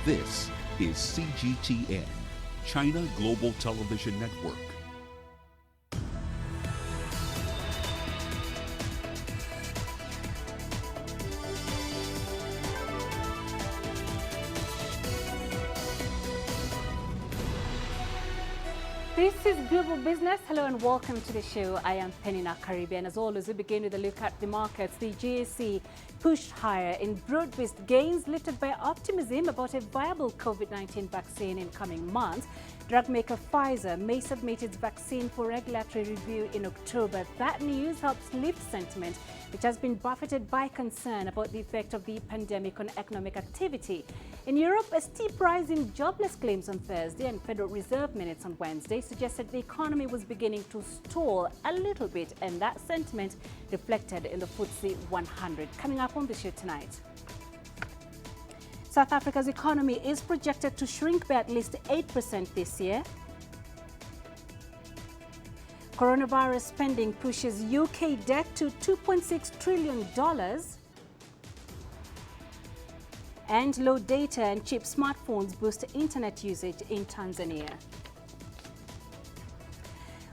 This is CGTN, China Global Television Network. This is Global Business. Hello and welcome to the show. I am Peninah Karibe, and as always, we begin with a look at the markets. The GSE pushed higher in broad-based gains lifted by optimism about a viable COVID-19 vaccine in coming months. Drug maker Pfizer may submit its vaccine for regulatory review in October. That news helps lift sentiment, which has been buffeted by concern about the effect of the pandemic on economic activity. In Europe, a steep rise in jobless claims on Thursday and Federal Reserve minutes on Wednesday suggested the economy was beginning to stall a little bit, and that sentiment reflected in the FTSE 100. Coming up on the show tonight, South Africa's economy is projected to shrink by at least 8% this year. Coronavirus spending pushes UK debt to $2.6 trillion. And low data and cheap smartphones boost internet usage in Tanzania.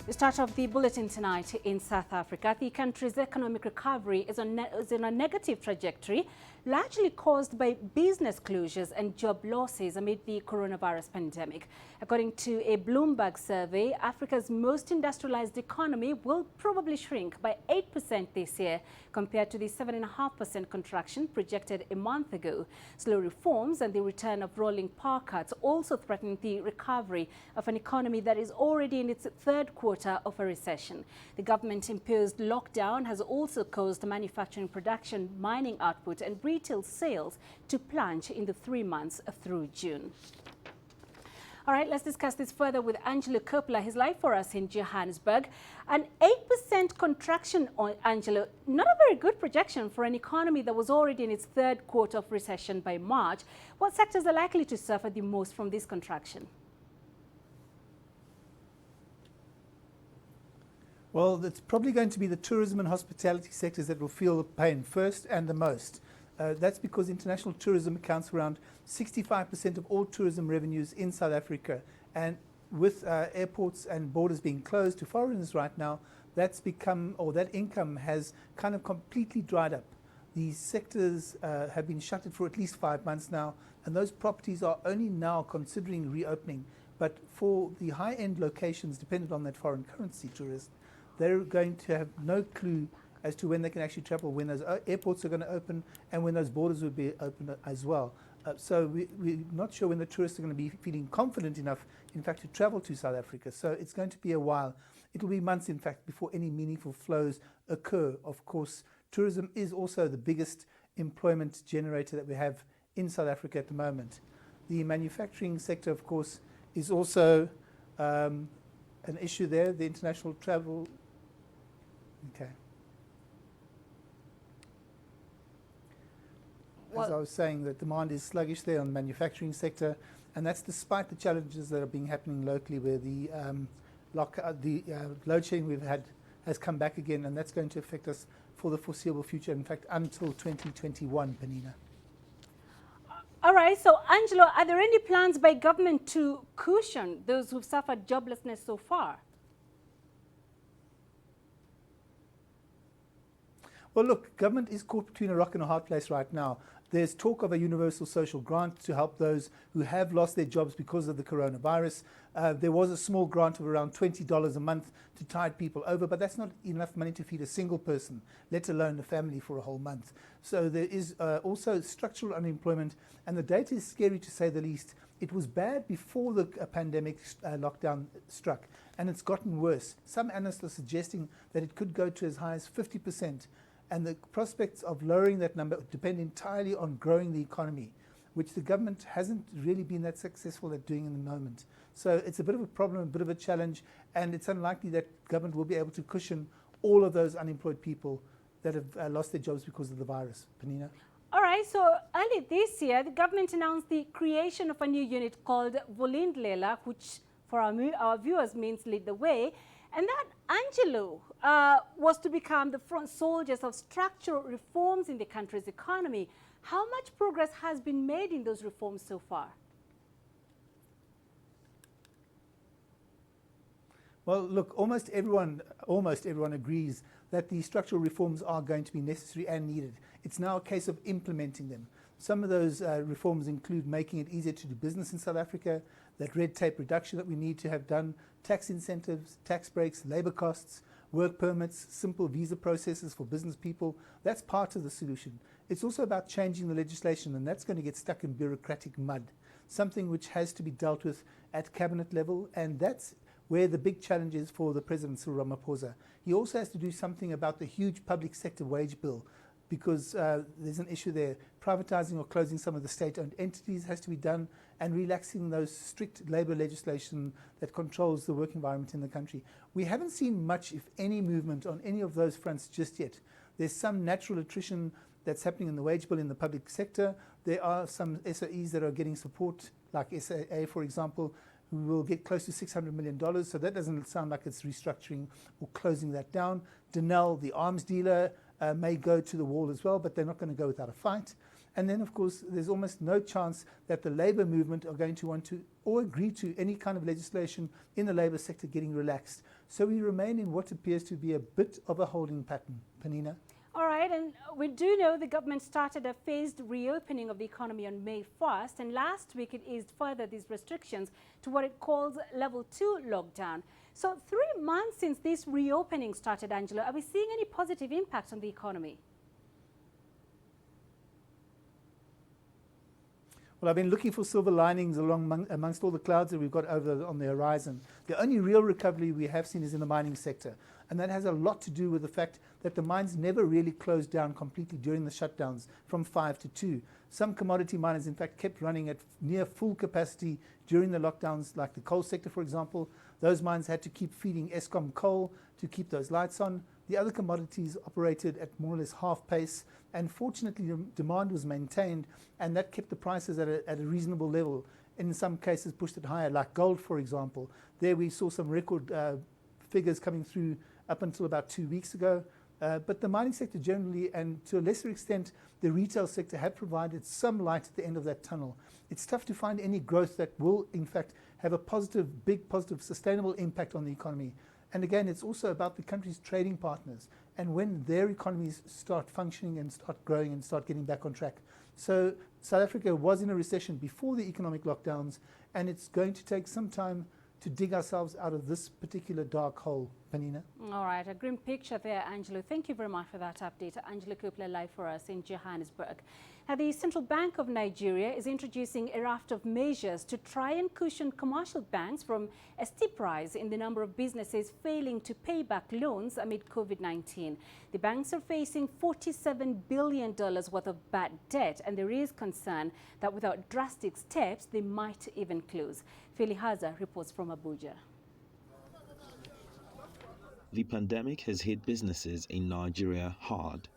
We start off the bulletin tonight in South Africa. The country's economic recovery is on a negative trajectory, largely caused by business closures and job losses amid the coronavirus pandemic. According to a Bloomberg survey, Africa's most industrialized economy will probably shrink by 8% this year compared to the 7.5% contraction projected a month ago. Slow reforms and the return of rolling power cuts also threaten the recovery of an economy that is already in its third quarter of a recession. The government-imposed lockdown has also caused manufacturing production, mining output and retail sales to plunge in the 3 months through June. All right, let's discuss this further with Angelo Coppola. He's live for us in Johannesburg. An 8% contraction, Angelo, not a very good projection for an economy that was already in its third quarter of recession by March. What sectors are likely to suffer the most from this contraction? Well, it's probably going to be the tourism and hospitality sectors that will feel the pain first and the most. That's because international tourism accounts for around 65% of all tourism revenues in South Africa. And with airports and borders being closed to foreigners right now, that's become, or that income has kind of completely dried up. These sectors have been shuttered for at least 5 months now, and those properties are only now considering reopening. But for the high-end locations dependent on that foreign currency tourist, they're going to have no clue as to when they can actually travel, when those airports are going to open and when those borders will be open as well. So we're not sure when the tourists are going to be feeling confident enough, in fact, to travel to South Africa. So it's going to be a while. It'll be months, in fact, before any meaningful flows occur. Of course, tourism is also the biggest employment generator that we have in South Africa at the moment. The manufacturing sector, of course, is also an issue there, the international travel. Okay. As I was saying, the demand is sluggish there on the manufacturing sector, and that's despite the challenges that are happening locally, where the load shedding we've had has come back again, and that's going to affect us for the foreseeable future, in fact, until 2021, Peninah. All right, so Angelo, are there any plans by government to cushion those who've suffered joblessness so far? Well, look, government is caught between a rock and a hard place right now. There's talk of a universal social grant to help those who have lost their jobs because of the coronavirus. There was a small grant of around $20 a month to tide people over, but that's not enough money to feed a single person, let alone a family for a whole month. So there is also structural unemployment, and the data is scary to say the least. It was bad before the pandemic lockdown struck, and it's gotten worse. Some analysts are suggesting that it could go to as high as 50%. And the prospects of lowering that number depend entirely on growing the economy, which the government hasn't really been that successful at doing in the moment. So it's a bit of a problem, a bit of a challenge, and it's unlikely that government will be able to cushion all of those unemployed people that have lost their jobs because of the virus. Peninah? All right, so early this year, the government announced the creation of a new unit called Vulindlela, which for our viewers means lead the way. And that, Angelo, was to become the front soldiers of structural reforms in the country's economy. How much progress has been made in those reforms so far? Well, look, almost everyone agrees that the structural reforms are going to be necessary and needed. It's now a case of implementing them. Some of those reforms include making it easier to do business in South Africa, that red tape reduction that we need to have done, tax incentives, tax breaks, labor costs, work permits, simple visa processes for business people. That's part of the solution. It's also about changing the legislation, and that's going to get stuck in bureaucratic mud, something which has to be dealt with at cabinet level, and that's where the big challenge is for the President Cyril Ramaphosa. He also has to do something about the huge public sector wage bill, because there's an issue there. Privatizing or closing some of the state-owned entities has to be done, and relaxing those strict labor legislation that controls the work environment in the country. We haven't seen much, if any, movement on any of those fronts just yet. There's some natural attrition that's happening in the wage bill in the public sector. There are some SOEs that are getting support, like SAA, for example, who will get close to $600 million. So that doesn't sound like it's restructuring or closing that down. Denel, the arms dealer, may go to the wall as well, but they're not going to go without a fight. And then, of course, there's almost no chance that the labour movement are going to want to or agree to any kind of legislation in the labour sector getting relaxed. So we remain in what appears to be a bit of a holding pattern. Peninah? All right, and we do know the government started a phased reopening of the economy on May 1st, and last week it eased further these restrictions to what it calls level 2 lockdown. So 3 months since this reopening started, Angela, are we seeing any positive impact on the economy? Well, I've been looking for silver linings amongst all the clouds that we've got on the horizon. The only real recovery we have seen is in the mining sector, and that has a lot to do with the fact that the mines never really closed down completely during the shutdowns from 5 to 2. Some commodity miners, in fact, kept running at near full capacity during the lockdowns, like the coal sector, for example. Those mines had to keep feeding Eskom coal to keep those lights on. The other commodities operated at more or less half pace, and fortunately demand was maintained, and that kept the prices at a reasonable level. In some cases pushed it higher, like gold, for example. There we saw some record figures coming through up until about 2 weeks ago. But the mining sector generally, and to a lesser extent the retail sector, have provided some light at the end of that tunnel. It's tough to find any growth that will in fact have a positive, big positive, sustainable impact on the economy. And again, it's also about the country's trading partners and when their economies start functioning and start growing and start getting back on track. So South Africa was in a recession before the economic lockdowns, and it's going to take some time to dig ourselves out of this particular dark hole. Peninah? All right, a grim picture there, Angelo. Thank you very much for that update. Angelo Kupler live for us in Johannesburg. Now, the Central Bank of Nigeria is introducing a raft of measures to try and cushion commercial banks from a steep rise in the number of businesses failing to pay back loans amid COVID-19. The banks are facing $47 billion worth of bad debt, and there is concern that without drastic steps, they might even close. Philly Haza reports from Abuja. The pandemic has hit businesses in Nigeria hard.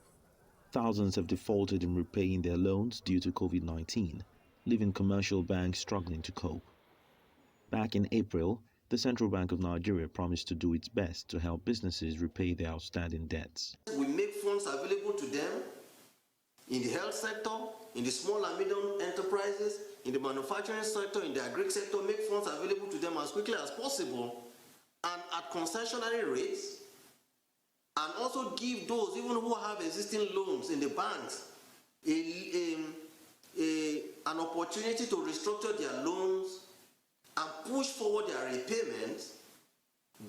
Thousands have defaulted in repaying their loans due to COVID-19, leaving commercial banks struggling to cope. Back in April, the Central Bank of Nigeria promised to do its best to help businesses repay their outstanding debts. We make funds available to them in the health sector, in the small and medium enterprises, in the manufacturing sector, in the agri sector, make funds available to them as quickly as possible and at concessionary rates, and also give those even who have existing loans in the banks an opportunity to restructure their loans and push forward their repayments.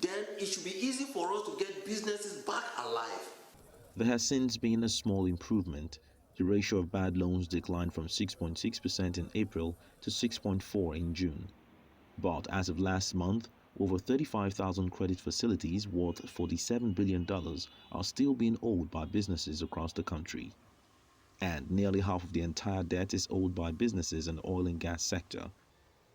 Then it should be easy for us to get businesses back alive. There has since been a small improvement. The ratio of bad loans declined from 6.6% in April to 6.4% in June. But as of last month, over 35,000 credit facilities worth $47 billion are still being owed by businesses across the country. And nearly half of the entire debt is owed by businesses in the oil and gas sector.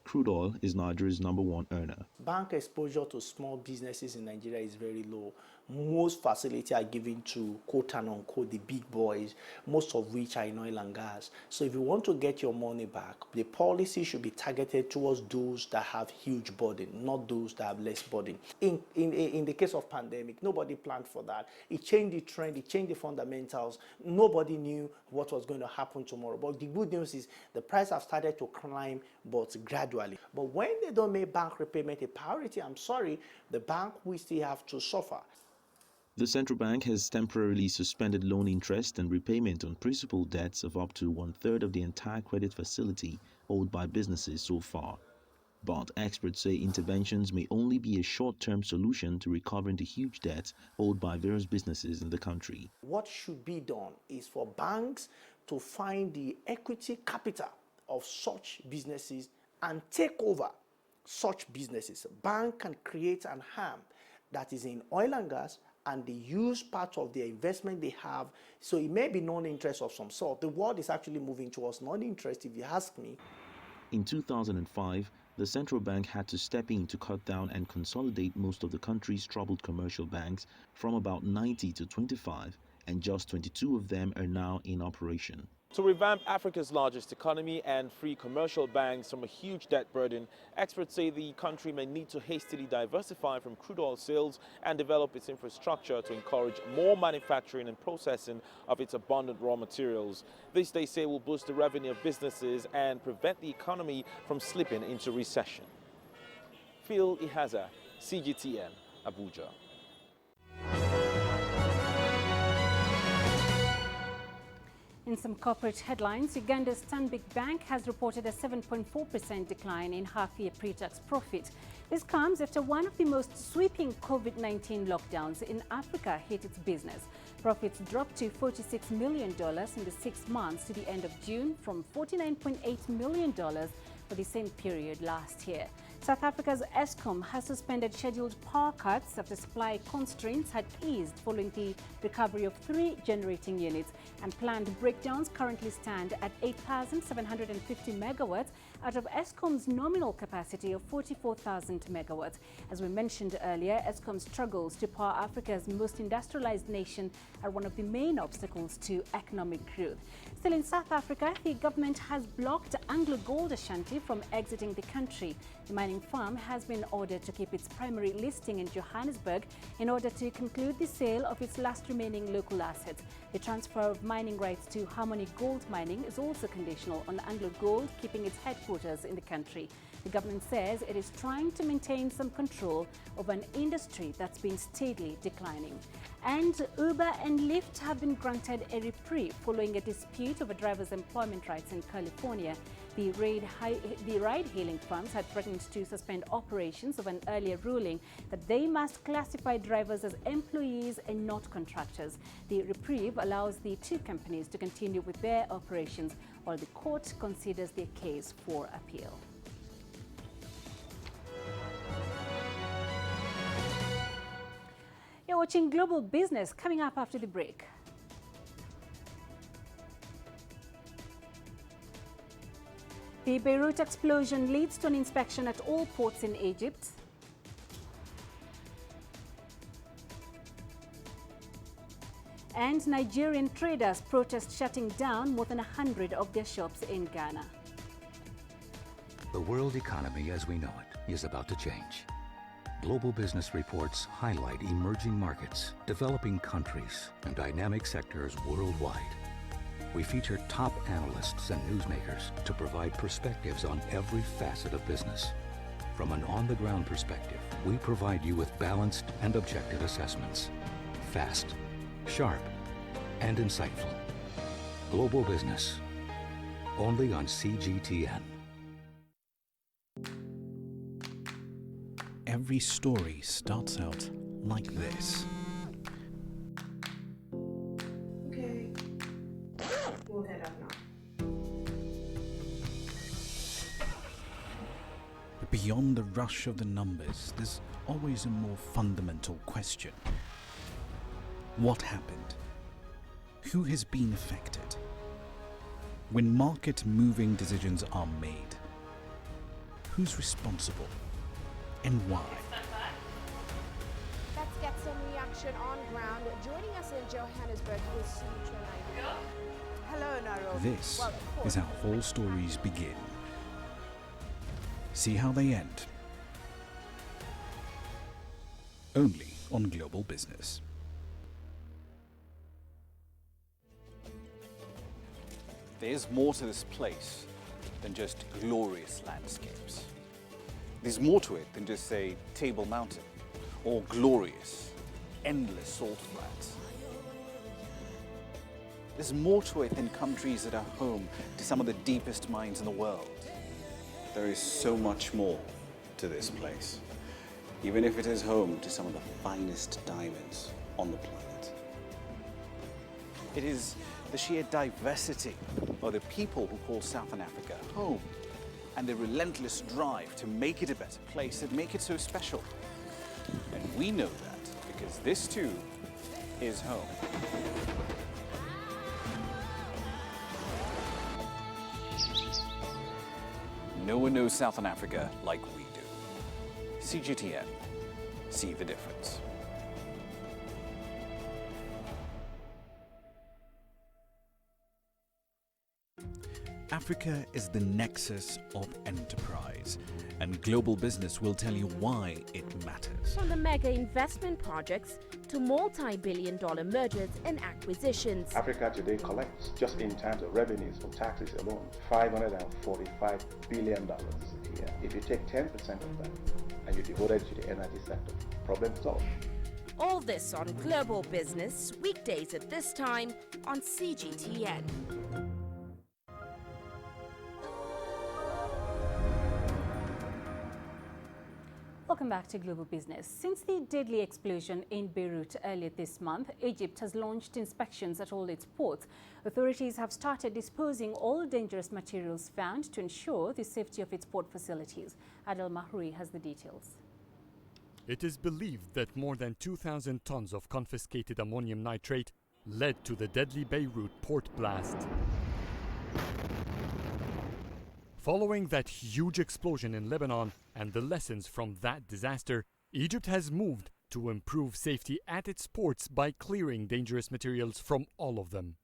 Crude oil is Nigeria's #1 earner. Bank exposure to small businesses in Nigeria is very low. Most facilities are given to quote and unquote the big boys, most of which are in oil and gas. So if you want to get your money back, the policy should be targeted towards those that have huge burden, not those that have less burden. In the case of pandemic, nobody planned for that. It changed the trend, it changed the fundamentals. Nobody knew what was going to happen tomorrow. But the good news is the price have started to climb, but gradually. But when they don't make bank repayment a priority, I'm sorry, the bank will still have to suffer. The central bank has temporarily suspended loan interest and repayment on principal debts of up to 1/3 of the entire credit facility owed by businesses so far. But experts say interventions may only be a short-term solution to recovering the huge debts owed by various businesses in the country. What should be done is for banks to find the equity capital of such businesses and take over such businesses. Bank can create an arm that is in oil and gas, and they use part of their investment they have. So it may be non-interest of some sort. The world is actually moving towards non-interest, if you ask me. In 2005, the central bank had to step in to cut down and consolidate most of the country's troubled commercial banks from about 90 to 25, and just 22 of them are now in operation. To revamp Africa's largest economy and free commercial banks from a huge debt burden, experts say the country may need to hastily diversify from crude oil sales and develop its infrastructure to encourage more manufacturing and processing of its abundant raw materials. This, they say, will boost the revenue of businesses and prevent the economy from slipping into recession. Phil Ihaza, CGTN, Abuja. In some corporate headlines, Uganda's Stanbic Bank has reported a 7.4% decline in half-year pre-tax profit. This comes after one of the most sweeping COVID-19 lockdowns in Africa hit its business. Profits dropped to $46 million in the 6 months to the end of June from $49.8 million for the same period last year. South Africa's Eskom has suspended scheduled power cuts after supply constraints had eased following the recovery of 3 generating units, and planned breakdowns currently stand at 8,750 megawatts out of Eskom's nominal capacity of 44,000 megawatts. As we mentioned earlier, Eskom struggles to power Africa's most industrialized nation are one of the main obstacles to economic growth. Still in South Africa, the government has blocked Anglo Gold Ashanti from exiting the country. The mining firm has been ordered to keep its primary listing in Johannesburg in order to conclude the sale of its last remaining local assets. The transfer of mining rights to Harmony Gold Mining is also conditional on Anglo Gold keeping its headquarters in the country. The government says it is trying to maintain some control of an industry that's been steadily declining. And Uber and Lyft have been granted a reprieve following a dispute over drivers' employment rights in California. The ride-hailing firms had threatened to suspend operations of an earlier ruling that they must classify drivers as employees and not contractors. The reprieve allows the 2 companies to continue with their operations while the court considers their case for appeal. You're watching Global Business, coming up after the break. The Beirut explosion leads to an inspection at all ports in Egypt. And Nigerian traders protest shutting down more than 100 of their shops in Ghana. The world economy as we know it is about to change. Global business reports highlight emerging markets, developing countries, and dynamic sectors worldwide. We feature top analysts and newsmakers to provide perspectives on every facet of business. From an on-the-ground perspective, we provide you with balanced and objective assessments. Fast, sharp, and insightful. Global Business, only on CGTN. Every story starts out like this. Okay. We'll head up now. But beyond the rush of the numbers, there's always a more fundamental question. What happened? Who has been affected? When market-moving decisions are made, who's responsible and why? Let's get some reaction on ground. Joining us in Johannesburg is CGTN. Hello, Naro. This is how all stories begin. See how they end. Only on Global Business. There's more to this place than just glorious landscapes. There's more to it than just, say, Table Mountain or glorious, endless salt flats. There's more to it than countries that are home to some of the deepest mines in the world. There is so much more to this place, even if it is home to some of the finest diamonds on the planet. It is the sheer diversity of the people who call Southern Africa home and the relentless drive to make it a better place that make it so special. And we know that because this too is home. No one knows Southern Africa like we do. CGTN. See the difference. Africa is the nexus of enterprise, and Global Business will tell you why it matters. From the mega investment projects to multi-billion-dollar mergers and acquisitions. Africa today collects, just in terms of revenues for taxes alone, $545 billion a year. If you take 10% of that and you devote it to the energy sector, problem solved. All this on Global Business, weekdays at this time on CGTN. Welcome back to Global Business. Since the deadly explosion in Beirut earlier this month, Egypt has launched inspections at all its ports. Authorities have started disposing all dangerous materials found to ensure the safety of its port facilities. Adel Mahroui has the details. It is believed that more than 2,000 tons of confiscated ammonium nitrate led to the deadly Beirut port blast. Following that huge explosion in Lebanon and the lessons from that disaster, Egypt has moved to improve safety at its ports by clearing dangerous materials from all of them.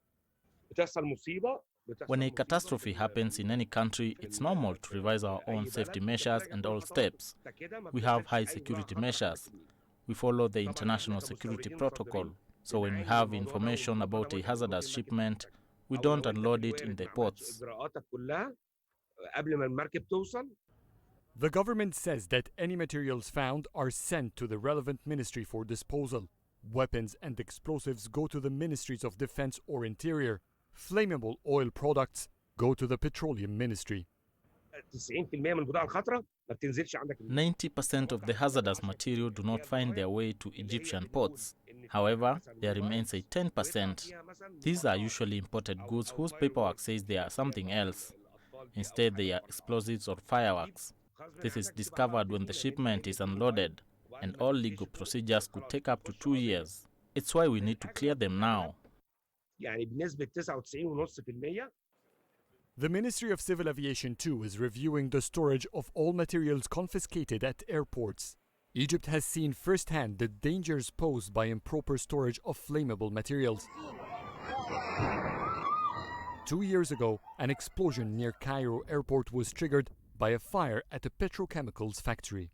When a catastrophe happens in any country, it's normal to revise our own safety measures and all steps. We have high security measures. We follow the international security protocol. So when we have information about a hazardous shipment, we don't unload it in the ports. The government says that any materials found are sent to the relevant ministry for disposal. Weapons and explosives go to the ministries of defense or interior. Flammable oil products go to the petroleum ministry. 90% of the hazardous material do not find their way to Egyptian ports. However, there remains a 10%. These are usually imported goods whose paperwork says they are something else. Instead, they are explosives or fireworks. This is discovered when the shipment is unloaded, and all legal procedures could take up to 2 years. It's why we need to clear them now. The Ministry of Civil Aviation too is reviewing the storage of all materials confiscated at airports. Egypt has seen firsthand the dangers posed by improper storage of flammable materials. 2 years ago, an explosion near Cairo airport was triggered by a fire at a petrochemicals factory.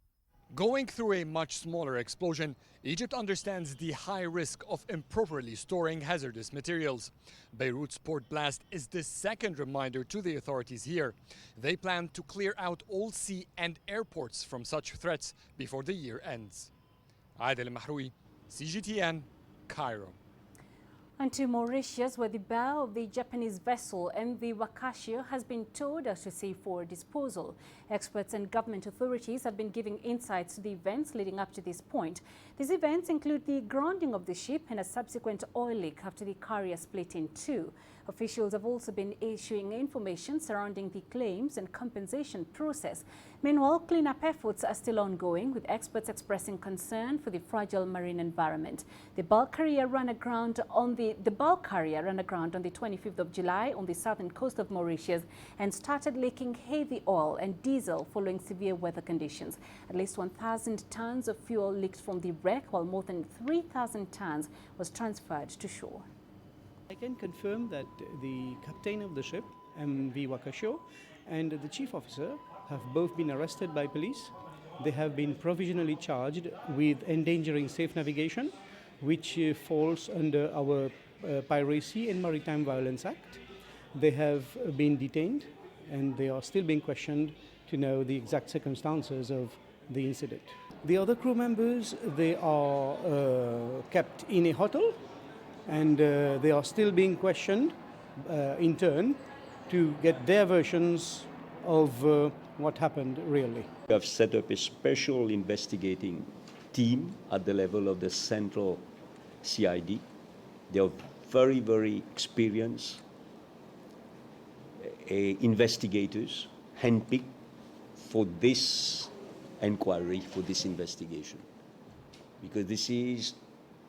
Going through a much smaller explosion, Egypt understands the high risk of improperly storing hazardous materials. Beirut's port blast is the second reminder to the authorities here. They plan to clear out all sea and airports from such threats before the year ends. Adel Mahroui, CGTN, Cairo. And to Mauritius, where the bow of the Japanese vessel MV Wakashio has been towed as to sea for disposal. Experts and government authorities have been giving insights to the events leading up to this point. These events include the grounding of the ship and a subsequent oil leak after the carrier split in two. Officials have also been issuing information surrounding the claims and compensation process. Meanwhile, cleanup efforts are still ongoing, with experts expressing concern for the fragile marine environment. The bulk carrier ran aground on the the bulk carrier ran aground on the 25th of July on the southern coast of Mauritius and started leaking heavy oil and diesel following severe weather conditions. At least 1,000 tons of fuel leaked from the wreck, while more than 3,000 tons was transferred to shore. I can confirm that the captain of the ship, MV Wakasho, and the chief officer have both been arrested by police. They have been provisionally charged with endangering safe navigation, which falls under our Piracy and Maritime Violence Act. They have been detained and they are still being questioned to know the exact circumstances of the incident. The other crew members, they are kept in a hotel and they are still being questioned in turn to get their versions of what happened really. We have set up a special investigating team at the level of the central CID. They are very, very experienced investigators, handpicked for this inquiry, for this investigation. Because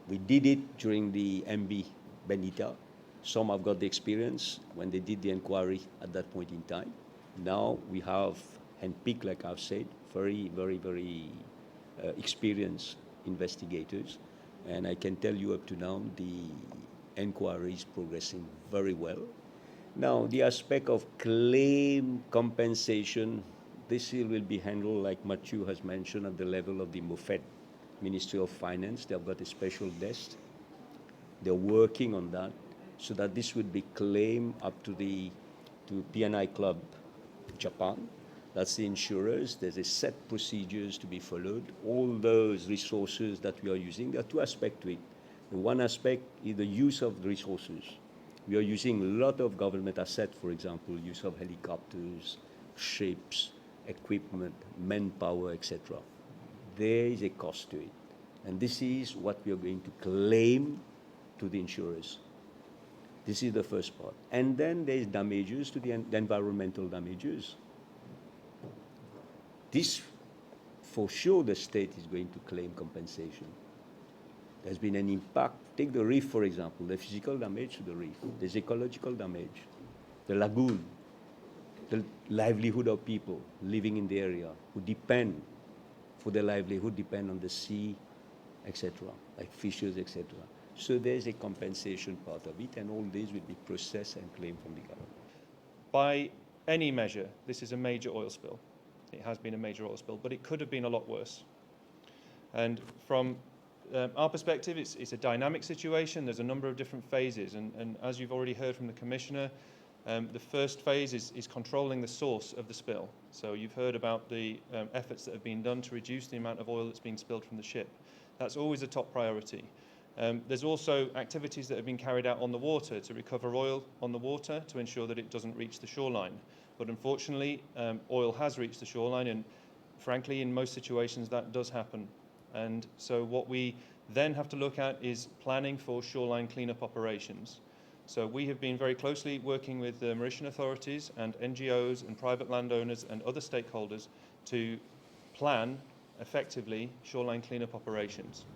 we did it during the MV Benita. Some have got the experience when they did the inquiry at that point in time. Now we have handpicked, like I've said, very, very, very experienced investigators. And I can tell you up to now, the inquiry is progressing very well. Now, the aspect of claim compensation, this will be handled, like Mathieu has mentioned, at the level of the MOFET, Ministry of Finance. They've got a special desk. They're working on that so that this would be claimed up to Peninah Club, Japan. That's the insurers. There's a set procedures to be followed. All those resources that we are using, there are two aspects to it. The one aspect is the use of the resources. We are using a lot of government assets, for example, use of helicopters, ships, equipment, manpower, etc. There is a cost to it. And this is what we are going to claim to the insurers. This is the first part. And then there is damages to the environmental damages. This, for sure, the state is going to claim compensation. There's been an impact. Take the reef, for example, the physical damage to the reef. There's ecological damage, the lagoon, the livelihood of people living in the area who depend, for their livelihood, depend on the sea, etc., like fishers, etc. So there's a compensation part of it, and all these will be processed and claimed from the government. By any measure, this is a major oil spill. It has been a major oil spill, but it could have been a lot worse. And from our perspective, it's a dynamic situation. There's a number of different phases, and as you've already heard from the Commissioner, the first phase is controlling the source of the spill. So you've heard about the efforts that have been done to reduce the amount of oil that's being spilled from the ship. That's always a top priority. There's also activities that have been carried out on the water to recover oil on the water to ensure that it doesn't reach the shoreline. But unfortunately, oil has reached the shoreline, and frankly, in most situations, that does happen. And so what we then have to look at is planning for shoreline cleanup operations. So we have been very closely working with the Mauritian authorities and NGOs and private landowners and other stakeholders to plan effectively shoreline cleanup operations.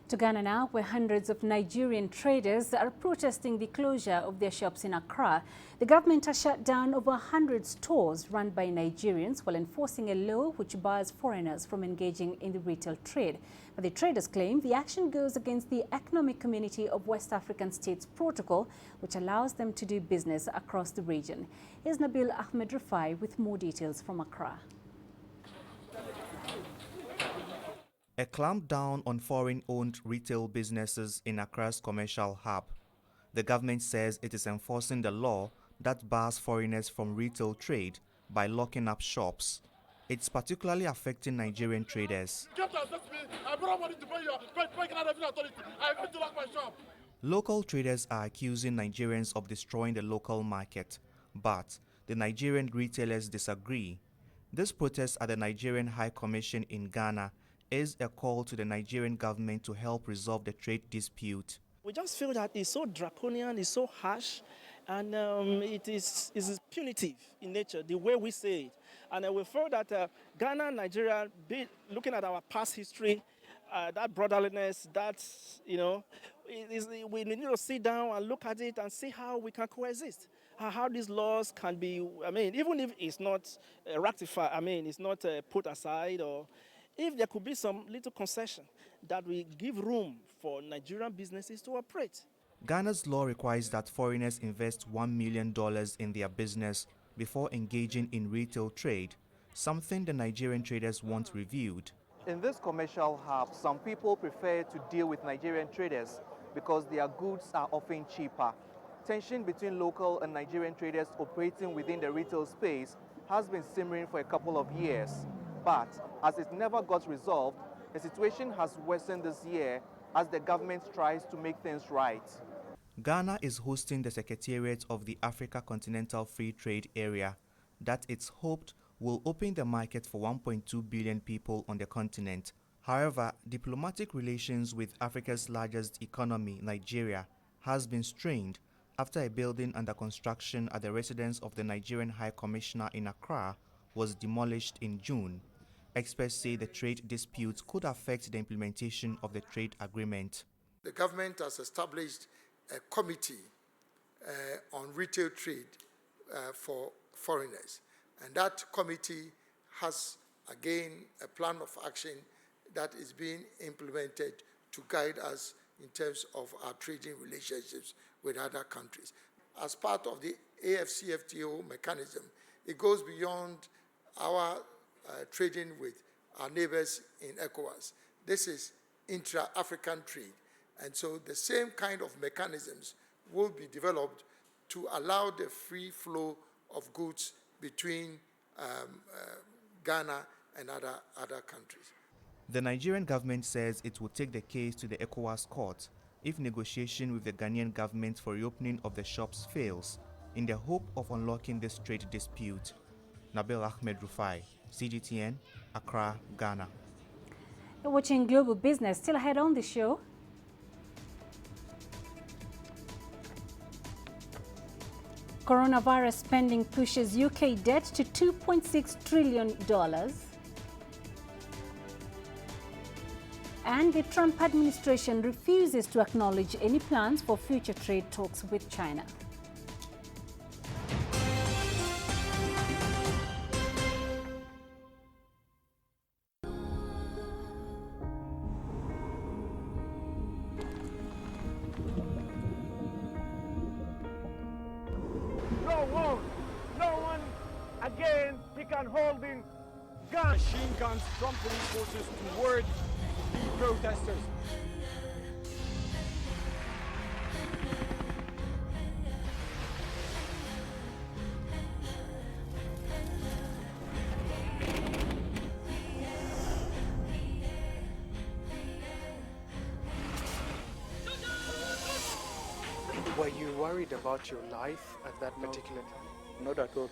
To Ghana now, where hundreds of Nigerian traders are protesting the closure of their shops in Accra. The government has shut down over 100 stores run by Nigerians while enforcing a law which bars foreigners from engaging in the retail trade. But the traders claim the action goes against the Economic Community of West African States Protocol, which allows them to do business across the region. Here's Nabil Ahmed Rufai with more details from Accra. A clampdown on foreign-owned retail businesses in Accra's commercial hub. The government says it is enforcing the law that bars foreigners from retail trade by locking up shops. It's particularly affecting Nigerian traders. Local traders are accusing Nigerians of destroying the local market, but the Nigerian retailers disagree. This protest at the Nigerian High Commission in Ghana is a call to the Nigerian government to help resolve the trade dispute. We just feel that it's so draconian, it's so harsh, and it is punitive in nature, the way we say it. And we feel that Ghana and Nigeria, looking at our past history, that brotherliness, we need to sit down and look at it and see how we can coexist. How these laws can be, even if it's not rectified, it's not put aside, or if there could be some little concession that will give room for Nigerian businesses to operate. Ghana's law requires that foreigners invest $1 million in their business before engaging in retail trade, something the Nigerian traders want reviewed. In this commercial hub, some people prefer to deal with Nigerian traders because their goods are often cheaper. Tension between local and Nigerian traders operating within the retail space has been simmering for a couple of years. But as it never got resolved, the situation has worsened this year as the government tries to make things right. Ghana is hosting the Secretariat of the Africa Continental Free Trade Area that it's hoped will open the market for 1.2 billion people on the continent. However, diplomatic relations with Africa's largest economy, Nigeria, has been strained after a building under construction at the residence of the Nigerian High Commissioner in Accra was demolished in June. Experts say the trade dispute could affect the implementation of the trade agreement. The government has established a committee on retail trade for foreigners. And that committee has, again, a plan of action that is being implemented to guide us in terms of our trading relationships with other countries. As part of the AFCFTA mechanism, it goes beyond our trading with our neighbors in ECOWAS. This is intra-African trade. And so the same kind of mechanisms will be developed to allow the free flow of goods between Ghana and other countries. The Nigerian government says it will take the case to the ECOWAS court if negotiation with the Ghanaian government for reopening of the shops fails, in the hope of unlocking this trade dispute. Nabil Ahmed Rufai, CGTN, Accra, Ghana. You're watching Global Business. Still ahead on the show. Coronavirus spending pushes UK debt to $2.6 trillion. And the Trump administration refuses to acknowledge any plans for future trade talks with China. No one again, he can hold in guns. Machine guns from police forces toward the protesters. Were you worried about your life at that particular time? Not at all.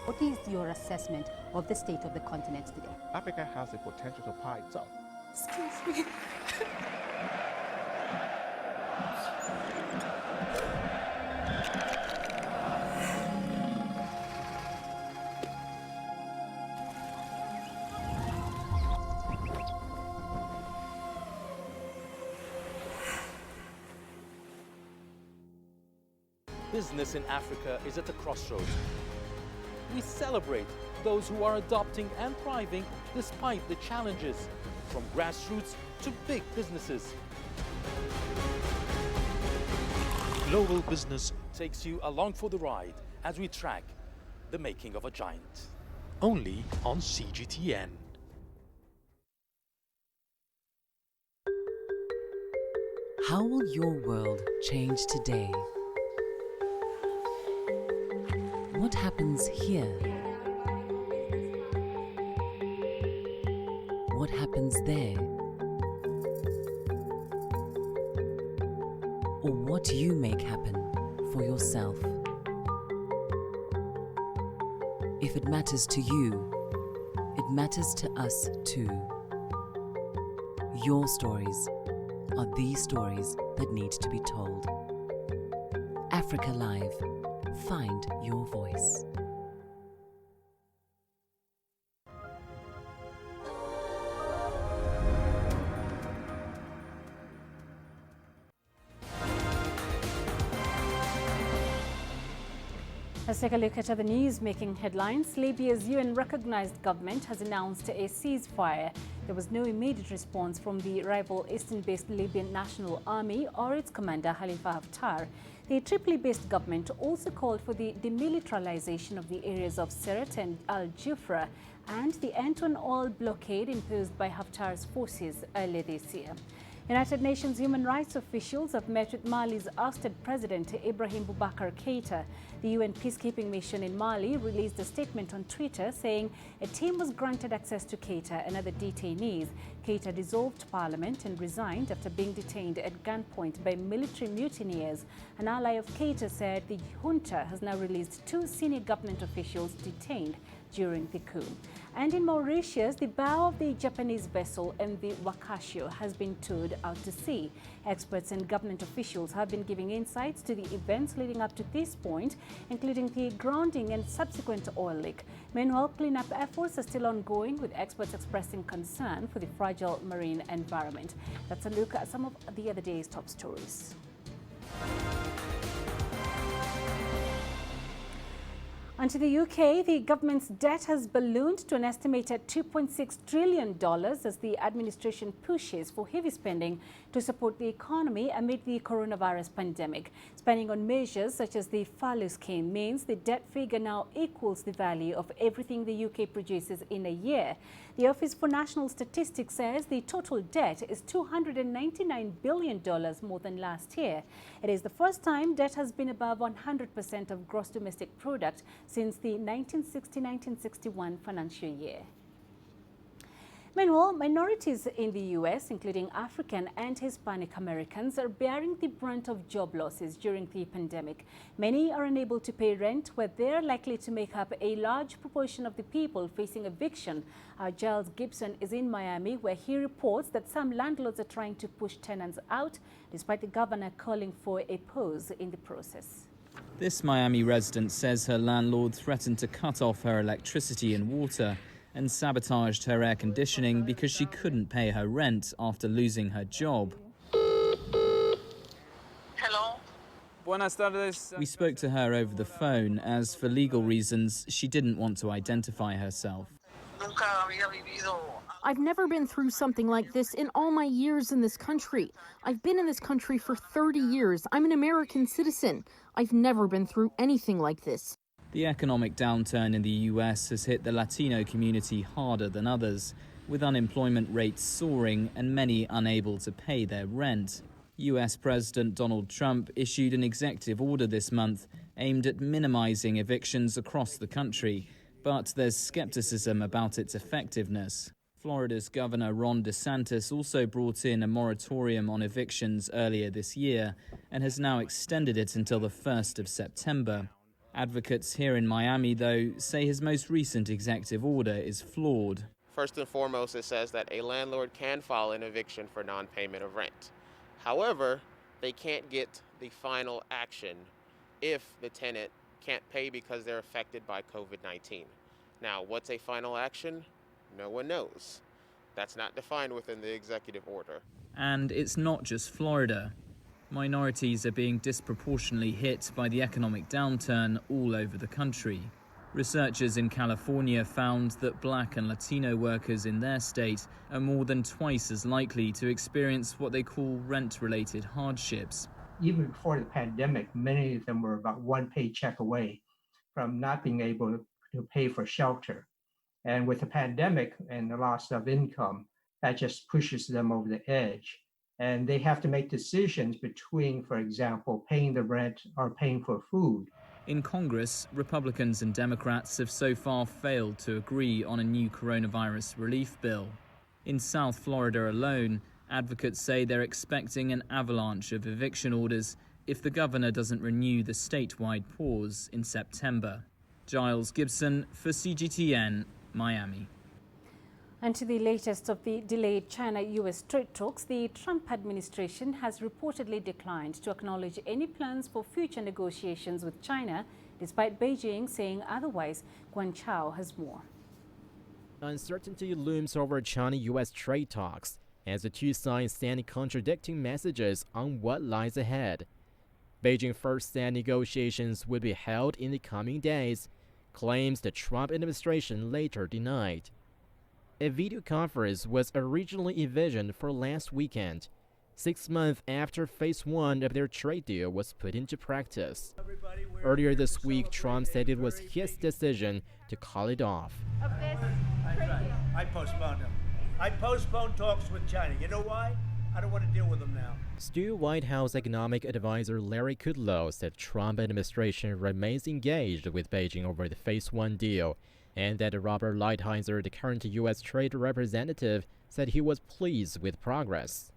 What is your assessment of the state of the continent today? Africa has the potential to power itself. Excuse me. Business in Africa is at a crossroads. We celebrate those who are adopting and thriving despite the challenges, from grassroots to big businesses. Global Business takes you along for the ride as we track the making of a giant. Only on CGTN. How will your world change today? What happens here? What happens there? Or what you make happen for yourself? If it matters to you, it matters to us too. Your stories are the stories that need to be told. Africa Live. Find your voice. Let's take a look at other news making headlines. Libya's UN-recognized government has announced a ceasefire. There was no immediate response from the rival eastern-based Libyan National Army or its commander Khalifa Haftar. The Tripoli-based government also called for the demilitarization of the areas of Sirte and Al-Jufra and the end to an oil blockade imposed by Haftar's forces earlier this year. United Nations human rights officials have met with Mali's ousted president Ibrahim Boubacar Keïta. The UN peacekeeping mission in Mali released a statement on Twitter saying a team was granted access to Keïta and other detainees. Keïta dissolved parliament and resigned after being detained at gunpoint by military mutineers. An ally of Keïta said the junta has now released 2 senior government officials detained during the coup. And in Mauritius, the bow of the Japanese vessel MV Wakashio has been towed out to sea. Experts and government officials have been giving insights to the events leading up to this point, including the grounding and subsequent oil leak. Meanwhile, cleanup efforts are still ongoing, with experts expressing concern for the fragile marine environment. That's a look at some of the other day's top stories. And to the UK, the government's debt has ballooned to an estimated $2.6 trillion as the administration pushes for heavy spending to support the economy amid the coronavirus pandemic. Spending on measures such as the furlough scheme means the debt figure now equals the value of everything the UK produces in a year. The Office for National Statistics says the total debt is $299 billion more than last year. It is the first time debt has been above 100% of gross domestic product since the 1960-1961 financial year. Meanwhile, minorities in the U.S., including African and Hispanic Americans, are bearing the brunt of job losses during the pandemic. Many are unable to pay rent, where they're likely to make up a large proportion of the people facing eviction. Giles Gibson is in Miami, where he reports that some landlords are trying to push tenants out, despite the governor calling for a pause in the process. This Miami resident says her landlord threatened to cut off her electricity and water and sabotaged her air conditioning because she couldn't pay her rent after losing her job. Hello. Buenas tardes. We spoke to her over the phone as, for legal reasons, she didn't want to identify herself. I've never been through something like this in all my years in this country. I've been in this country for 30 years. I'm an American citizen. I've never been through anything like this. The economic downturn in the US has hit the Latino community harder than others, with unemployment rates soaring and many unable to pay their rent. US President Donald Trump issued an executive order this month aimed at minimizing evictions across the country, but there's skepticism about its effectiveness. Florida's Governor Ron DeSantis also brought in a moratorium on evictions earlier this year and has now extended it until the 1st of September. Advocates here in Miami, though, say his most recent executive order is flawed. First and foremost, it says that a landlord can file an eviction for non-payment of rent. However, they can't get the final action if the tenant can't pay because they're affected by COVID-19. Now, what's a final action? No one knows. That's not defined within the executive order. And it's not just Florida. Minorities are being disproportionately hit by the economic downturn all over the country. Researchers in California found that Black and Latino workers in their state are more than twice as likely to experience what they call rent-related hardships. Even before the pandemic, many of them were about one paycheck away from not being able to pay for shelter. And with the pandemic and the loss of income, that just pushes them over the edge. And they have to make decisions between, for example, paying the rent or paying for food. In Congress, Republicans and Democrats have so far failed to agree on a new coronavirus relief bill. In South Florida alone, advocates say they're expecting an avalanche of eviction orders if the governor doesn't renew the statewide pause in September. Giles Gibson for CGTN, Miami. And to the latest of the delayed China-US trade talks, the Trump administration has reportedly declined to acknowledge any plans for future negotiations with China, despite Beijing saying otherwise. Guangzhou has more. Uncertainty looms over China-US trade talks as the two sides send contradicting messages on what lies ahead. Beijing first said negotiations would be held in the coming days, claims the Trump administration later denied. A video conference was originally envisioned for last weekend, 6 months after Phase 1 of their trade deal was put into practice. Earlier this week, Trump said it was his decision to call it off. I postponed them. I postponed talks with China. You know why? I don't want to deal with them now. Still, White House economic advisor Larry Kudlow said Trump administration remains engaged with Beijing over the Phase 1 deal, and that Robert Lighthizer, the current U.S. trade representative, said he was pleased with progress.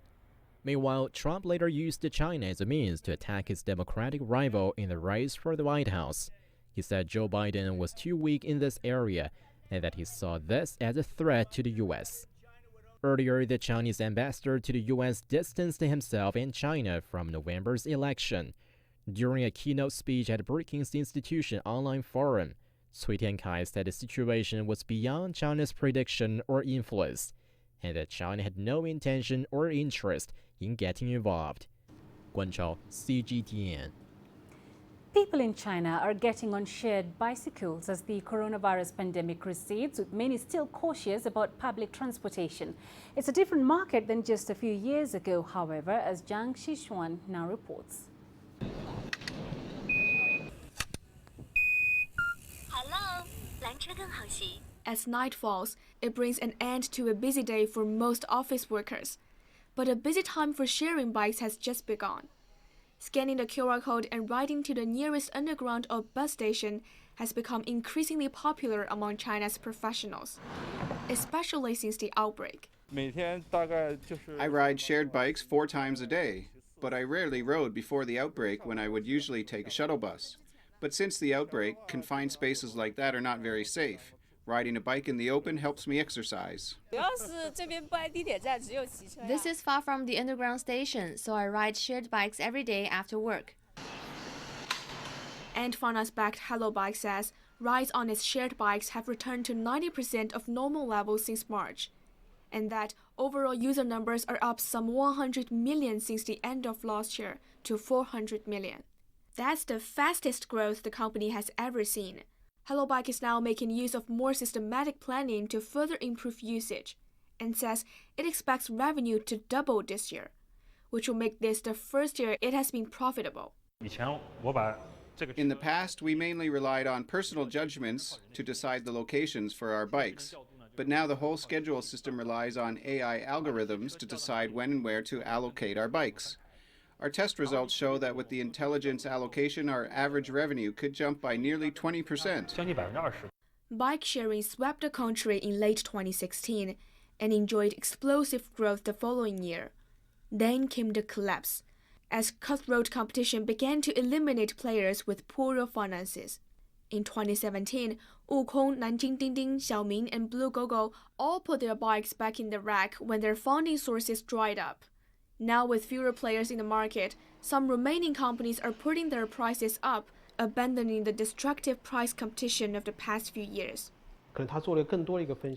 Meanwhile, Trump later used China as a means to attack his Democratic rival in the race for the White House. He said Joe Biden was too weak in this area and that he saw this as a threat to the U.S. Earlier, the Chinese ambassador to the U.S. distanced himself and China from November's election. During a keynote speech at Brookings Institution online forum, Cui Tiankai said the situation was beyond China's prediction or influence, and that China had no intention or interest in getting involved. Guan Chao, CGTN. People in China are getting on shared bicycles as the coronavirus pandemic recedes, with many still cautious about public transportation. It's a different market than just a few years ago, however, as Zhang Xishuan now reports. As night falls, it brings an end to a busy day for most office workers. But a busy time for sharing bikes has just begun. Scanning the QR code and riding to the nearest underground or bus station has become increasingly popular among China's professionals, especially since the outbreak. I ride shared bikes 4 times a day, but I rarely rode before the outbreak when I would usually take a shuttle bus. But since the outbreak, confined spaces like that are not very safe. Riding a bike in the open helps me exercise. This is far from the underground station, so I ride shared bikes every day after work. And Fanas-backed Hello Bike says rides on its shared bikes have returned to 90% of normal levels since March, and that overall user numbers are up some 100 million since the end of last year to 400 million. That's the fastest growth the company has ever seen. Hello Bike is now making use of more systematic planning to further improve usage, and says it expects revenue to double this year, which will make this the first year it has been profitable. In the past, we mainly relied on personal judgments to decide the locations for our bikes. But now the whole schedule system relies on AI algorithms to decide when and where to allocate our bikes. Our test results show that with the intelligence allocation, our average revenue could jump by nearly 20%. Bike sharing swept the country in late 2016 and enjoyed explosive growth the following year. Then came the collapse, as cutthroat competition began to eliminate players with poorer finances. In 2017, Wukong, Nanjing Dingding, Xiaoming, and Blue Gogo all put their bikes back in the rack when their funding sources dried up. Now, with fewer players in the market, some remaining companies are putting their prices up, abandoning the destructive price competition of the past few years.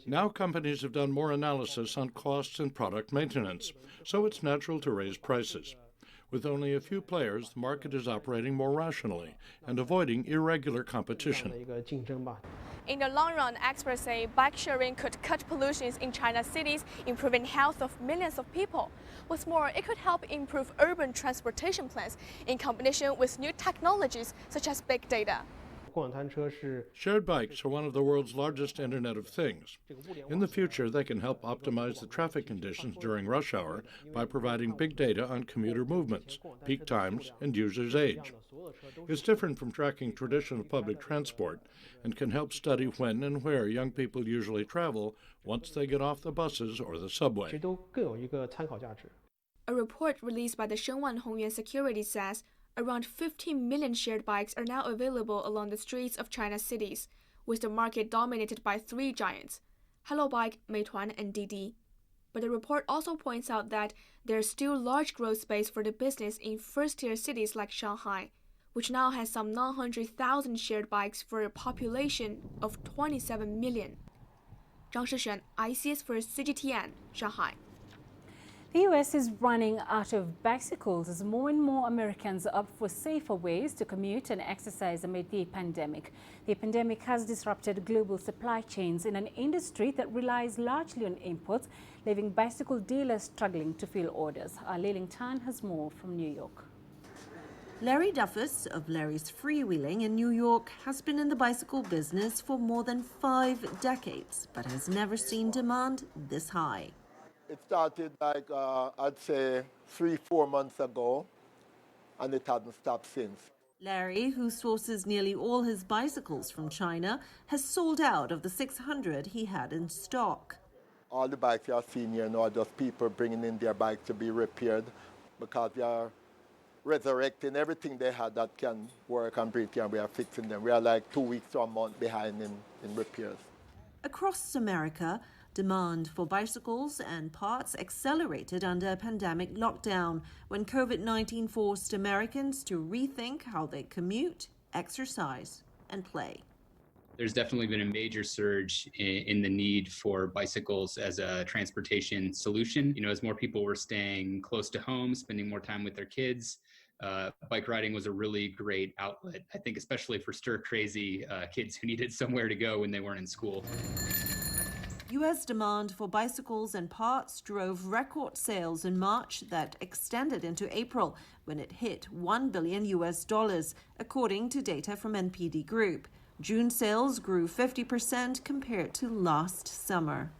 Now companies have done more analysis on costs and product maintenance, so it's natural to raise prices. With only a few players, the market is operating more rationally and avoiding irregular competition. In the long run, experts say bike sharing could cut pollutions in China's cities, improving health of millions of people. What's more, it could help improve urban transportation plans in combination with new technologies such as big data. Shared bikes are one of the world's largest Internet of Things. In the future, they can help optimize the traffic conditions during rush hour by providing big data on commuter movements, peak times, and users' age. It's different from tracking traditional public transport and can help study when and where young people usually travel once they get off the buses or the subway. A report released by the Shengwan Hongyuan Securities says around 15 million shared bikes are now available along the streets of China's cities, with the market dominated by 3 giants, Hello Bike, Meituan, and Didi. But the report also points out that there's still large growth space for the business in first-tier cities like Shanghai, which now has some 900,000 shared bikes for a population of 27 million. Zhang Shixuan, ICS for CGTN, Shanghai. The US is running out of bicycles as more and more Americans opt for safer ways to commute and exercise amid the pandemic. The pandemic has disrupted global supply chains in an industry that relies largely on imports, leaving bicycle dealers struggling to fill orders. Our Leiling Tan has more from New York. Larry Duffus of Larry's Freewheeling in New York has been in the bicycle business for more than 5 decades, but has never seen demand this high. It started like, I'd say 3-4 months ago, and it hasn't stopped since. Larry, who sources nearly all his bicycles from China, has sold out of the 600 he had in stock. All the bikes you are seeing here now are just people bringing in their bikes to be repaired because we are resurrecting everything they had that can work and breathe, and we are fixing them. We are like 2 weeks to a month behind in repairs. Across America, demand for bicycles and parts accelerated under a pandemic lockdown when COVID-19 forced Americans to rethink how they commute, exercise, and play. There's definitely been a major surge in the need for bicycles as a transportation solution. You know, as more people were staying close to home, spending more time with their kids, bike riding was a really great outlet, I think, especially for stir-crazy kids who needed somewhere to go when they weren't in school. U.S. demand for bicycles and parts drove record sales in March that extended into April when it hit $1 billion, according to data from NPD Group. June sales grew 50% compared to last summer.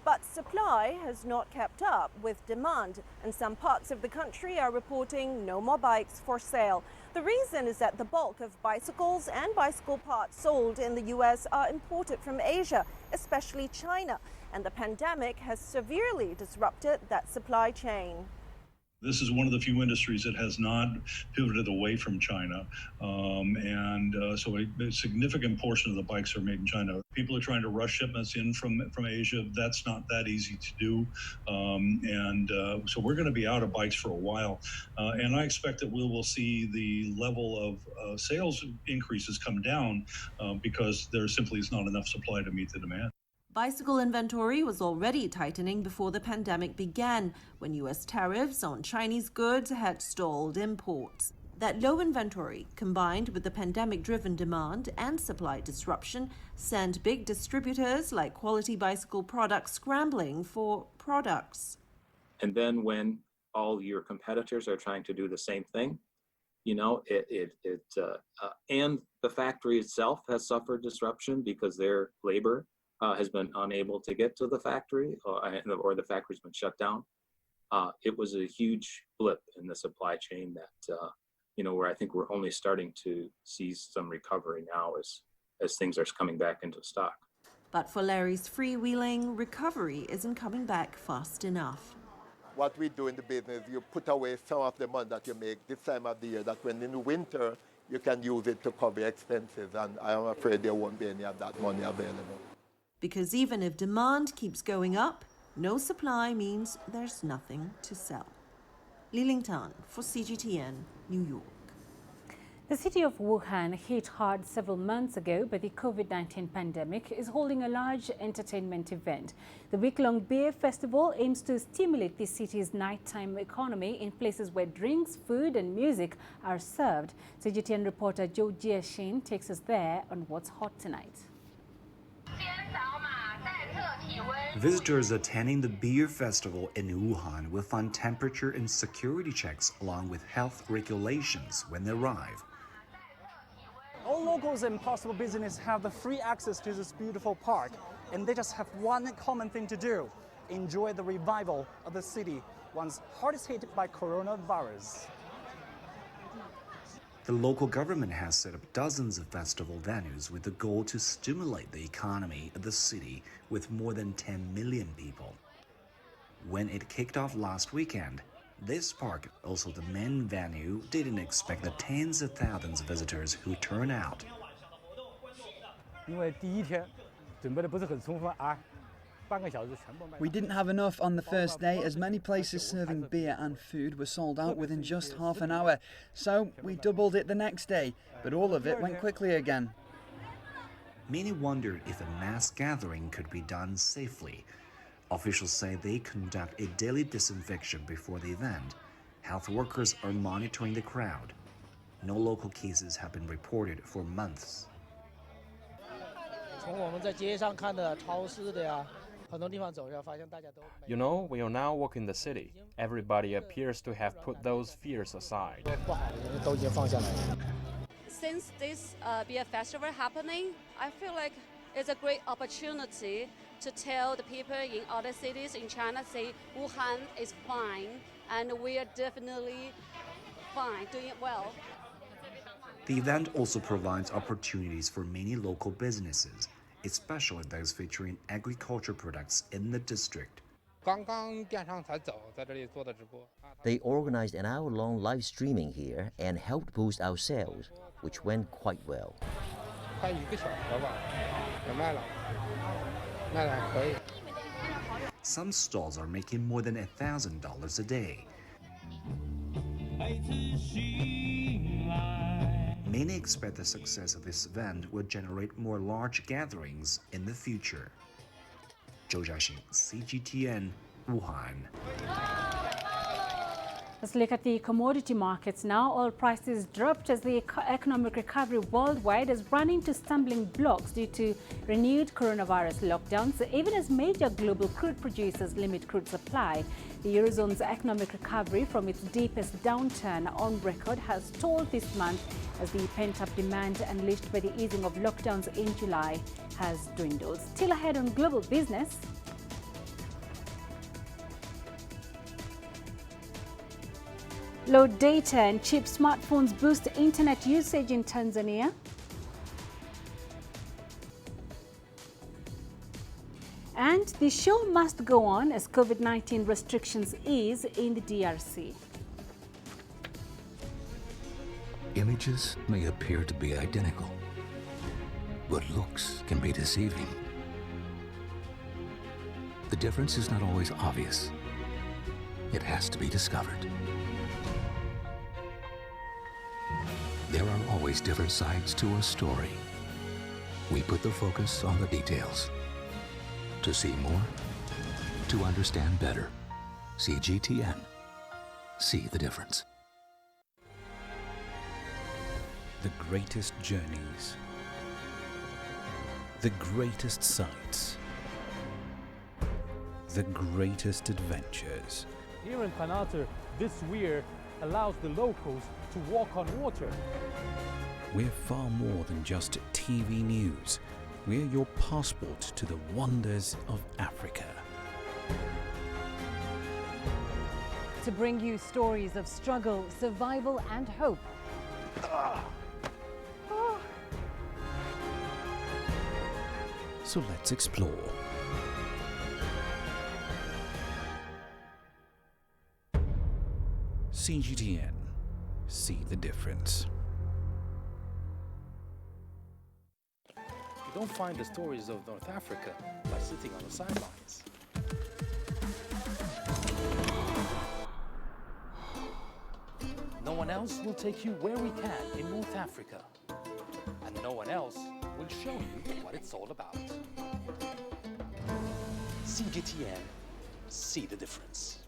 But supply has not kept up with demand, and some parts of the country are reporting no more bikes for sale. The reason is that the bulk of bicycles and bicycle parts sold in the U.S. are imported from Asia, especially China, and the pandemic has severely disrupted that supply chain. This is one of the few industries that has not pivoted away from China, so a significant portion of the bikes are made in China. People are trying to rush shipments in from Asia. That's not that easy to do, so we're going to be out of bikes for a while, and I expect that we will see the level of sales increases come down because there simply is not enough supply to meet the demand. Bicycle inventory was already tightening before the pandemic began, when U.S. tariffs on Chinese goods had stalled imports. That low inventory, combined with the pandemic-driven demand and supply disruption, sent big distributors like Quality Bicycle Products scrambling for products. And then when all your competitors are trying to do the same thing, you know, and the factory itself has suffered disruption because their labor has been unable to get to the factory, or the factory's been shut down. It was a huge blip in the supply chain that, where I think we're only starting to see some recovery now as things are coming back into stock. But for Larry's Freewheeling, recovery isn't coming back fast enough. What we do in the business, you put away some of the money that you make this time of the year, that when in the winter, you can use it to cover expenses, and I'm afraid there won't be any of that money available. Because even if demand keeps going up, no supply means there's nothing to sell. Leiling Tan for CGTN, New York. The city of Wuhan, hit hard several months ago by the COVID-19 pandemic, is holding a large entertainment event. The week-long beer festival aims to stimulate the city's nighttime economy in places where drinks, food and music are served. CGTN reporter Zhou Jiexin takes us there on What's Hot Tonight. Visitors attending the beer festival in Wuhan will find temperature and security checks along with health regulations when they arrive. All locals and possible business have the free access to this beautiful park, and they just have one common thing to do: enjoy the revival of the city once hardest hit by coronavirus. The local government has set up dozens of festival venues with the goal to stimulate the economy of the city with more than 10 million people. When it kicked off last weekend, this park, also the main venue, didn't expect the tens of thousands of visitors who turn out. We didn't have enough on the first day, as many places serving beer and food were sold out within just half an hour. So we doubled it the next day, but all of it went quickly again. Many wondered if a mass gathering could be done safely. Officials say they conduct a daily disinfection before the event. Health workers are monitoring the crowd. No local cases have been reported for months. You know, we are now walking the city. Everybody appears to have put those fears aside. Since this beer festival happening, I feel like it's a great opportunity to tell the people in other cities in China, say Wuhan is fine, and we are definitely fine, doing it well. The event also provides opportunities for many local businesses, especially those featuring agriculture products in the district. They organized an hour-long live streaming here and helped boost our sales, which went quite well. Some stalls are making more than $1,000 a day. Many expect the success of this event will generate more large gatherings in the future. Zhou Jiaxing, CGTN, Wuhan. Let's look at the commodity markets now. Oil prices dropped as the economic recovery worldwide is running into stumbling blocks due to renewed coronavirus lockdowns, even as major global crude producers limit crude supply. The Eurozone's economic recovery from its deepest downturn on record has stalled this month as the pent-up demand unleashed by the easing of lockdowns in July has dwindled. Still ahead on global business. Low data and cheap smartphones boost internet usage in Tanzania. And the show must go on as COVID-19 restrictions ease in the DRC. Images may appear to be identical, but looks can be deceiving. The difference is not always obvious. It has to be discovered. There are always different sides to a story. We put the focus on the details. To see more, to understand better. CGTN. See the difference. The greatest journeys. The greatest sights. The greatest adventures. Here in Peninah, this weir allows the locals to walk on water. We're far more than just TV news. We're your passport to the wonders of Africa. To bring you stories of struggle, survival and hope. So let's explore. CGTN. See the difference. You don't find the stories of North Africa by sitting on the sidelines. No one else will take you where we can in North Africa. And no one else will show you what it's all about. CGTN, see the difference.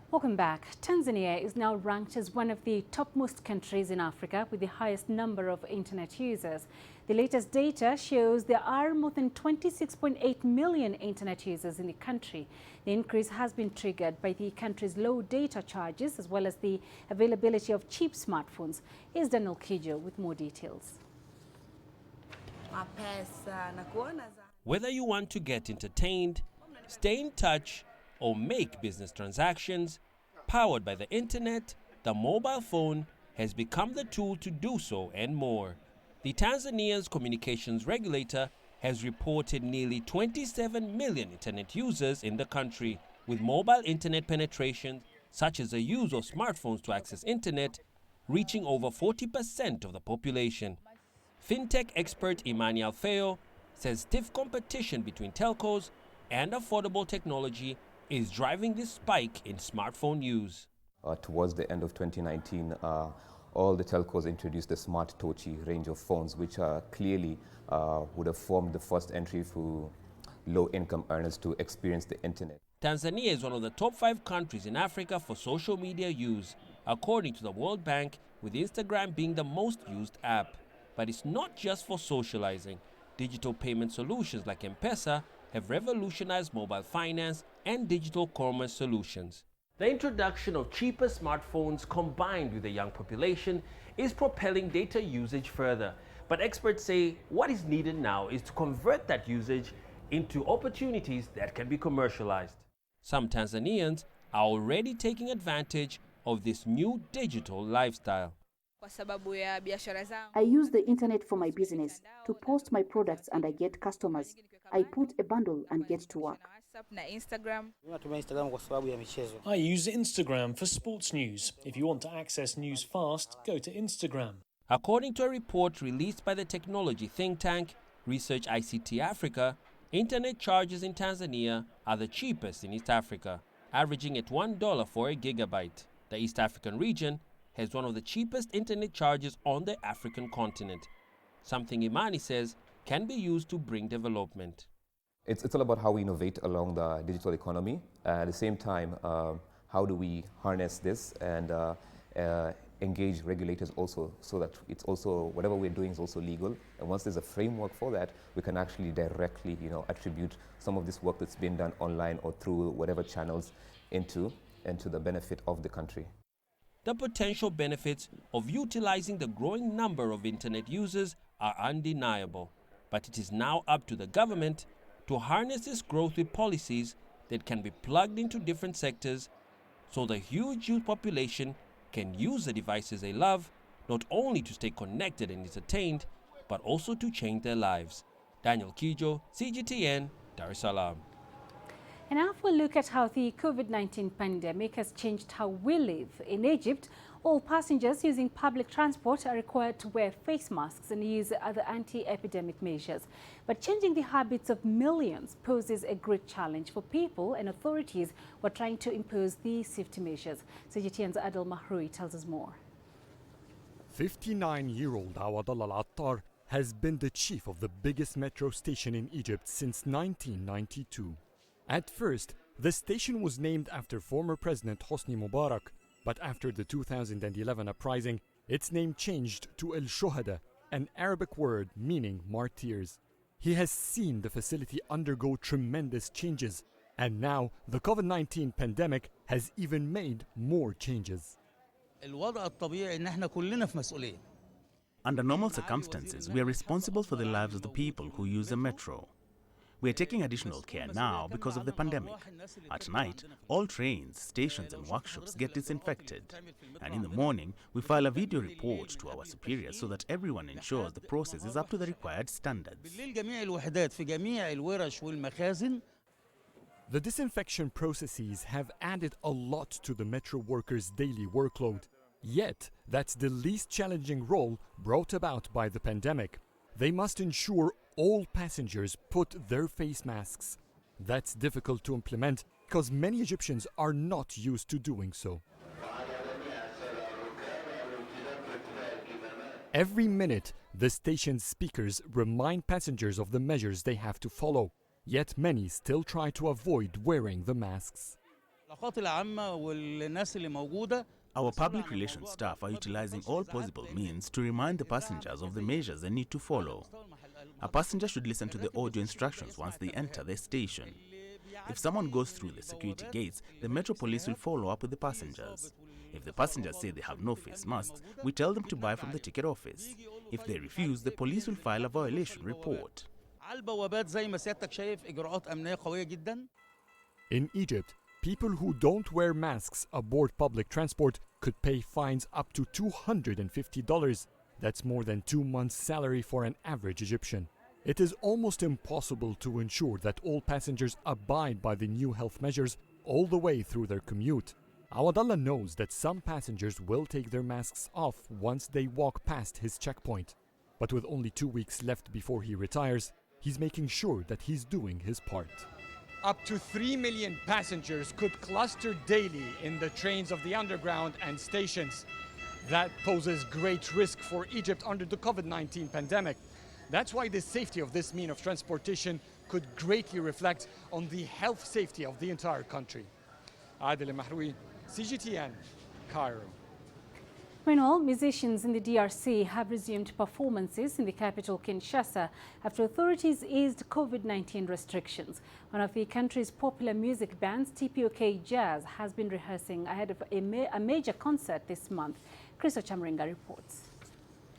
Welcome back. Tanzania is now ranked as one of the topmost countries in Africa with the highest number of internet users. The latest data shows there are more than 26.8 million internet users in the country. The increase has been triggered by the country's low data charges as well as the availability of cheap smartphones. Here's Daniel Kijo with more details. Whether you want to get entertained, stay in touch, or make business transactions, powered by the internet, the mobile phone has become the tool to do so and more. The Tanzania's communications regulator has reported nearly 27 million internet users in the country, with mobile internet penetration, such as the use of smartphones to access internet, reaching over 40% of the population. Fintech expert Imani Alfeo says stiff competition between telcos and affordable technology is driving this spike in smartphone use. Towards the end of 2019, all the telcos introduced the Smart Tochi range of phones, which clearly would have formed the first entry for low-income earners to experience the internet. Tanzania is one of the top 5 countries in Africa for social media use, according to the World Bank, with Instagram being the most used app. But it's not just for socializing. Digital payment solutions like M-Pesa have revolutionized mobile finance and digital commerce solutions. The introduction of cheaper smartphones combined with a young population is propelling data usage further. But experts say what is needed now is to convert that usage into opportunities that can be commercialized. Some Tanzanians are already taking advantage of this new digital lifestyle. I use the internet for my business to post my products and I get customers. I put a bundle and get to work. I use Instagram for sports news. If you want to access news fast, go to Instagram. According to a report released by the technology think tank Research ICT Africa, internet charges in Tanzania are the cheapest in East Africa, averaging at $1 for a gigabyte. The East African region has one of the cheapest internet charges on the African continent, something Imani says can be used to bring development. It's all about how we innovate along the digital economy. At the same time, how do we harness this and engage regulators also, so that it's also, whatever we're doing is also legal. And once there's a framework for that, we can actually directly, attribute some of this work that's been done online or through whatever channels into the benefit of the country. The potential benefits of utilizing the growing number of internet users are undeniable, but it is now up to the government to harness this growth with policies that can be plugged into different sectors so the huge youth population can use the devices they love not only to stay connected and entertained, but also to change their lives. Daniel Kijo, CGTN, Dar es Salaam. And now we'll look at how the COVID-19 pandemic has changed how we live. In Egypt, all passengers using public transport are required to wear face masks and use other anti-epidemic measures. But changing the habits of millions poses a great challenge for people, and authorities were trying to impose these safety measures. CGTN's Adel Mahroui tells us more. 59-year-old Awad al-Attar has been the chief of the biggest metro station in Egypt since 1992. At first, the station was named after former President Hosni Mubarak, but after the 2011 uprising, its name changed to El Shohada, an Arabic word meaning martyrs. He has seen the facility undergo tremendous changes, and now the COVID-19 pandemic has even made more changes. Under normal circumstances, we are responsible for the lives of the people who use the metro. We are taking additional care now because of the pandemic. At night, all trains, stations and workshops get disinfected. And in the morning, we file a video report to our superiors so that everyone ensures the process is up to the required standards. The disinfection processes have added a lot to the metro workers' daily workload. Yet, that's the least challenging role brought about by the pandemic. They must ensure all passengers put their face masks. That's difficult to implement because many Egyptians are not used to doing so. Every minute, the station's speakers remind passengers of the measures they have to follow. Yet many still try to avoid wearing the masks. Our public relations staff are utilizing all possible means to remind the passengers of the measures they need to follow. A passenger should listen to the audio instructions once they enter the station. If someone goes through the security gates, the Metro Police will follow up with the passengers. If the passengers say they have no face masks, we tell them to buy from the ticket office. If they refuse, the police will file a violation report. In Egypt, people who don't wear masks aboard public transport could pay fines up to $250. That's more than 2 months' salary for an average Egyptian. It is almost impossible to ensure that all passengers abide by the new health measures all the way through their commute. Awadallah knows that some passengers will take their masks off once they walk past his checkpoint. But with only 2 weeks left before he retires, he's making sure that he's doing his part. Up to 3 million passengers could cluster daily in the trains of the underground and stations. That poses great risk for Egypt under the COVID-19 pandemic. That's why the safety of this mean of transportation could greatly reflect on the health safety of the entire country. Adil Mahroui, CGTN, Cairo. Meanwhile, musicians in the DRC have resumed performances in the capital Kinshasa after authorities eased COVID-19 restrictions. One of the country's popular music bands, TPOK Jazz, has been rehearsing ahead of a major concert this month. Chris Ochamringa reports.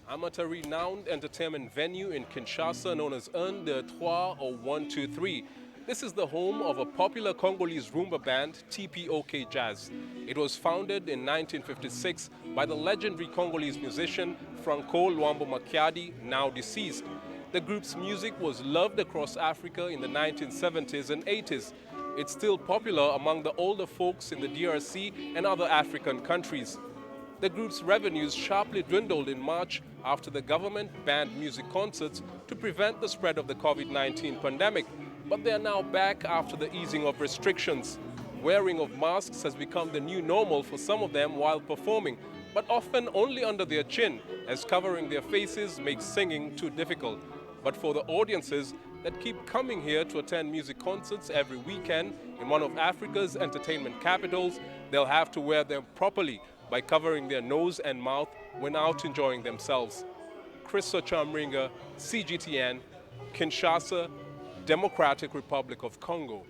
I'm at a renowned entertainment venue in Kinshasa known as 1, 2, 3 or 1, 2, 3. This is the home of a popular Congolese rumba band, TPOK Jazz. It was founded in 1956 by the legendary Congolese musician Franco Luambo Makiadi, now deceased. The group's music was loved across Africa in the 1970s and 80s. It's still popular among the older folks in the DRC and other African countries. The group's revenues sharply dwindled in March after the government banned music concerts to prevent the spread of the COVID-19 pandemic. But they are now back after the easing of restrictions. Wearing of masks has become the new normal for some of them while performing, but often only under their chin, as covering their faces makes singing too difficult. But for the audiences that keep coming here to attend music concerts every weekend in one of Africa's entertainment capitals, they'll have to wear them properly by covering their nose and mouth when out enjoying themselves. Chris Ochamringa, CGTN, Kinshasa, Democratic Republic of Congo.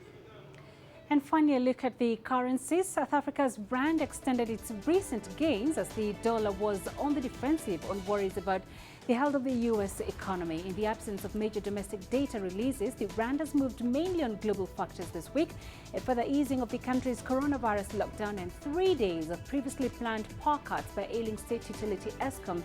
And finally, a look at the currencies. South Africa's rand extended its recent gains as the dollar was on the defensive on worries about the health of the U.S. economy. In the absence of major domestic data releases, the rand has moved mainly on global factors this week. A further easing of the country's coronavirus lockdown and 3 days of previously planned power cuts by ailing state utility Eskom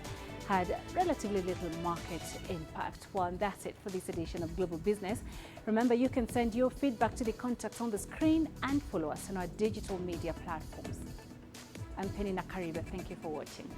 had relatively little market impact. Well, and that's it for this edition of Global Business. Remember, you can send your feedback to the contacts on the screen and follow us on our digital media platforms. I'm Peninah Karibe. Thank you for watching.